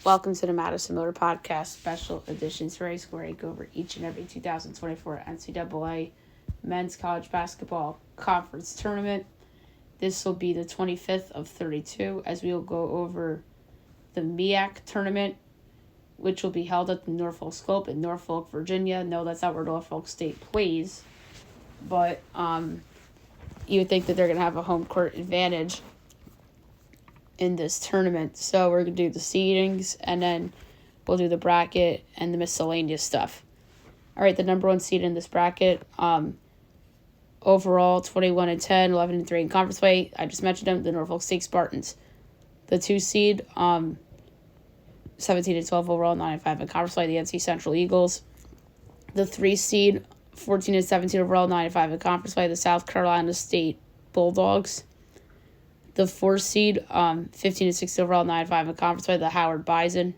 Welcome to the Madison Miller Podcast Special Edition series where I go over each and every 2024 NCAA Men's College Basketball Conference Tournament. This will be the 25th of 32 as we will go over the MEAC tournament, which will be held at the Norfolk Scope in Norfolk, Virginia. No, that's not where Norfolk State plays, but you would think that they're going to have a home court advantage in this tournament. So we're going to do the seedings, and then we'll do the bracket and the miscellaneous stuff. All right, the number one seed in this bracket, overall 21-10, 11-3 in conference play. I just mentioned them, the Norfolk State Spartans. The 2 seed, 17-12 overall, 9-5 in conference play, the NC Central Eagles. The 3 seed, 14-17 overall, 9-5 in conference play, the South Carolina State Bulldogs. The 4 seed, 15-16 overall, 9-5 in conference play, the Howard Bison.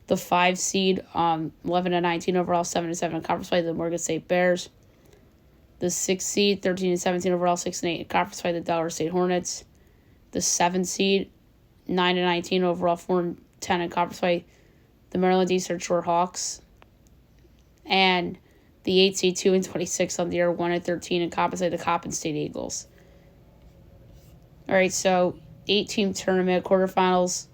The 5 seed, 11-19 overall, 7-7 in conference play, the Morgan State Bears. The 6 seed, 13-17 overall, 6-8 in conference play, the Delaware State Hornets. The 7 seed, 9-19 overall, 4-10 in conference play, the Maryland Eastern Shore Hawks. And the 8 seed, 2-26 on the year, 1-13 in conference play, the Coppin State Eagles. All right, so 8-team tournament, quarterfinals,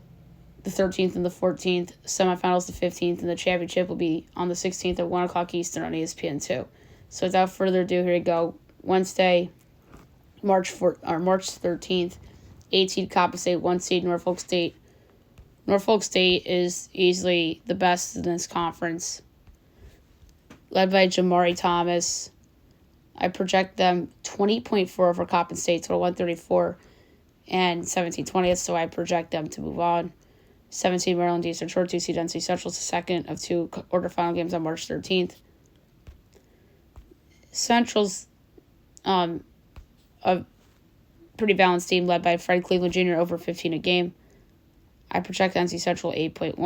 the 13th and the 14th, semifinals the 15th, and the championship will be on the 16th at 1 o'clock Eastern on ESPN2. So without further ado, here we go. Wednesday, March 13th, 8-seed Coppin State, 1-seed Norfolk State. Norfolk State is easily the best in this conference, led by Jamari Thomas. I project them 20.4 over Coppin State, total 134. And 17-20th, so I project them to move on. 17 Maryland Eastern Shore, 2 seed NC Central is the second of 2 quarterfinal games on March 13th. Central's a pretty balanced team led by Fred Cleveland Jr. over 15 a game. I project NC Central 8.1,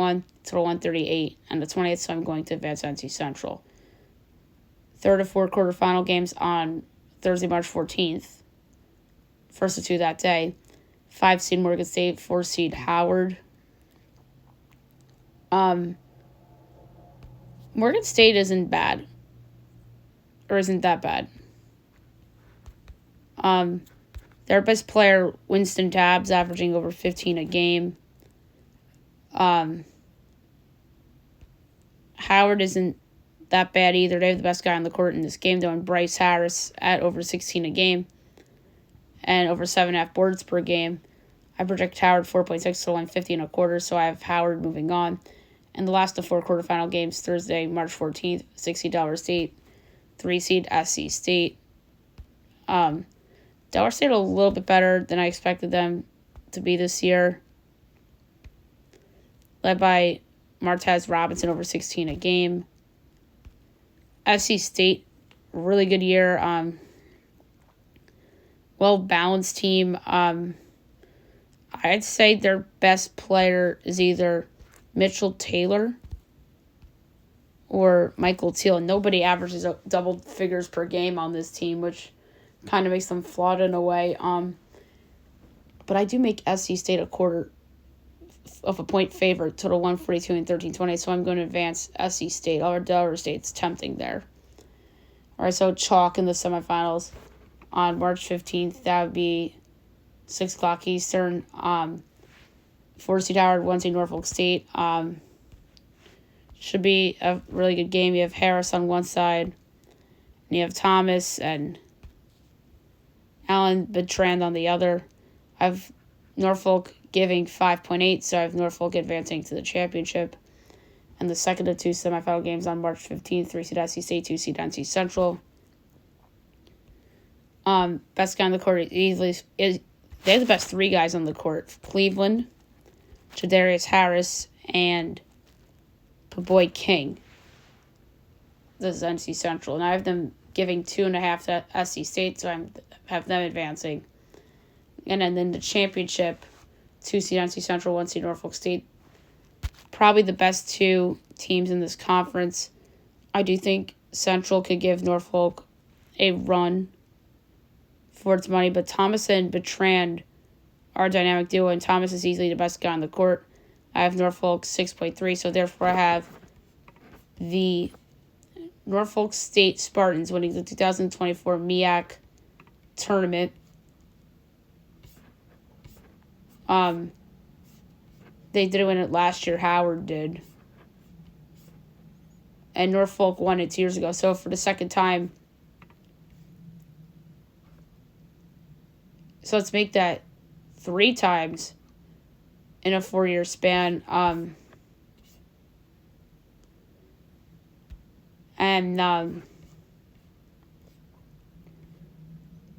total 138, and the 20th, so I'm going to advance NC Central. 3rd of 4 quarterfinal games on Thursday, March 14th. First of 2 that day. 5 seed Morgan State, 4 seed Howard. Morgan State isn't bad. Or isn't that bad. Their best player, Winston Tabbs, averaging over 15 a game. Howard isn't that bad either. They have the best guy on the court in this game, though, and Bryce Harris at over 16 a game. And over 7.5 boards per game. I project Howard 4.6 to 150 and a quarter, so I have Howard moving on. And the last of 4 quarterfinal games, Thursday, March 14th, 6 seed Delaware State, 3 seed SC State. Delaware State a little bit better than I expected them to be this year, led by Martez Robinson over 16 a game. SC State, really good year. Well-balanced team. I'd say their best player is either Mitchell Taylor or Michael Teal. Nobody averages double figures per game on this team, which kind of makes them flawed in a way. But I do make SC State a quarter of a point favorite, total 142 and 13-20, so I'm going to advance SC State. Although Delaware State's tempting there. All right, so chalk in the semifinals. On March 15th, that would be 6 o'clock Eastern. 4 seed Howard, 1 seed Norfolk State. Should be a really good game. You have Harris on one side, and you have Thomas and Allen Bertrand on the other. I have Norfolk giving 5.8, so I have Norfolk advancing to the championship. And the second of 2 semifinal games on March 15th, 3 seed SC State, 2 seed NC Central. Best guy on the court easily is they have the best 3 guys on the court: Cleveland, Jadarius Harris, and Paboy King. This is NC Central, and I have them giving 2.5 to SC State, so I have them advancing. And then the championship, 2 seed NC Central, 1 seed Norfolk State. Probably the best 2 teams in this conference. I do think Central could give Norfolk a run for its money, but Thomas and Bertrand are a dynamic duo, and Thomas is easily the best guy on the court. I have Norfolk 6.3, so therefore I have the Norfolk State Spartans winning the 2024 MEAC tournament. They didn't win it last year. Howard did. And Norfolk won it 2 years ago. So for the second time. So let's make that 3 times in a 4-year span.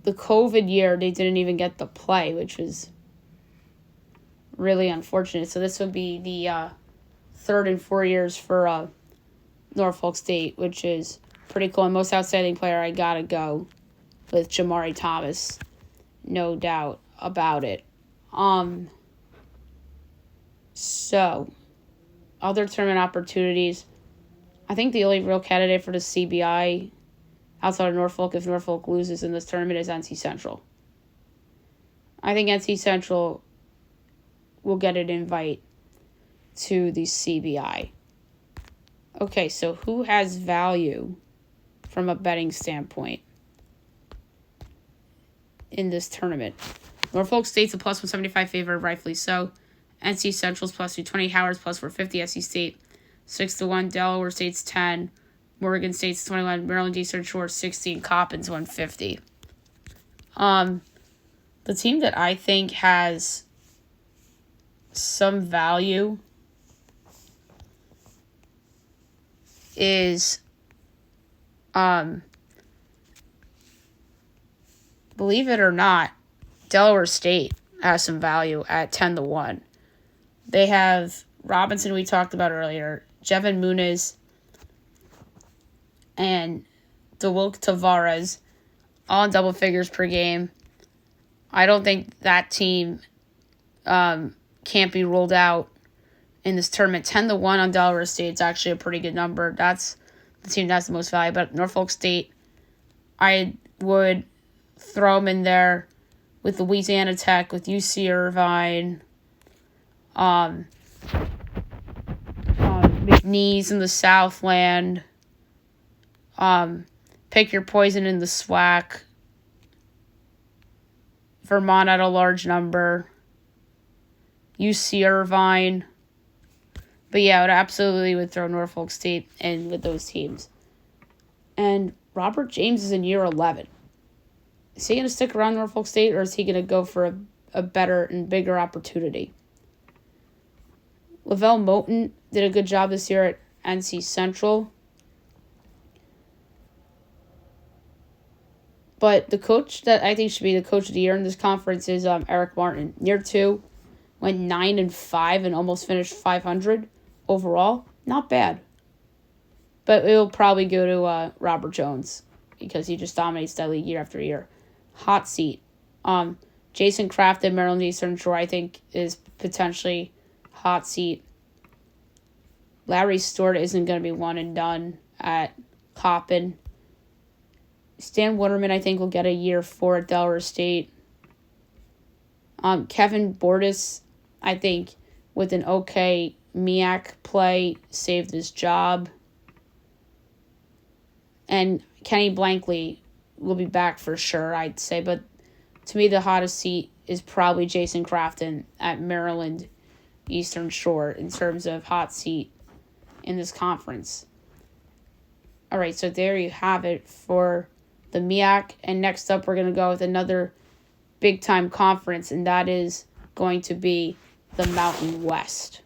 The COVID year, they didn't even get to play, which was really unfortunate. So this would be the 3rd in 4 years for Norfolk State, which is pretty cool. And most outstanding player, I gotta go with Jamari Thomas. No doubt about it. So, other tournament opportunities. I think the only real candidate for the CBI outside of Norfolk, if Norfolk loses in this tournament, is NC Central. I think NC Central will get an invite to the CBI. Okay, so who has value from a betting standpoint in this tournament? Norfolk State's a plus 175 favorite, rightfully so. NC Central's plus 220, Howard's plus 450, SC State 6-1, Delaware State's 10, Morgan State's 21, Maryland Eastern Shore 16, Coppin's 150. The team that I think has some value is, believe it or not, Delaware State has some value at 10-1. They have Robinson, we talked about earlier, Jevin Muniz, and DeWilk Tavares, all in double figures per game. I don't think that team can't be ruled out in this tournament. 10-1 on Delaware State is actually a pretty good number. That's the team that's the most value. But Norfolk State, I would throw them in there with Louisiana Tech, with UC Irvine, McNeese in the Southland, pick your poison in the SWAC, Vermont at a large number, UC Irvine. But yeah, I would absolutely throw Norfolk State in with those teams. And Robert James is in year 11. Is he going to stick around Norfolk State, or is he going to go for a better and bigger opportunity? Lavelle Moten did a good job this year at NC Central. But the coach that I think should be the coach of the year in this conference is Eric Martin. Year 2, went 9-5 and almost finished 500 overall. Not bad. But it will probably go to Robert Jones because he just dominates that league year after year. Hot seat. Jason Kraft at Maryland Eastern Shore, I think, is potentially hot seat. Larry Stewart isn't going to be one and done at Coppin. Stan Waterman, I think, will get a year 4 at Delaware State. Kevin Bordas, I think, with an okay MEAC play, saved his job. And Kenny Blankley will be back for sure, I'd say. But to me, the hottest seat is probably Jason Crafton at Maryland Eastern Shore in terms of hot seat in this conference. All right, so there you have it for the MEAC. And next up, we're going to go with another big-time conference, and that is going to be the Mountain West.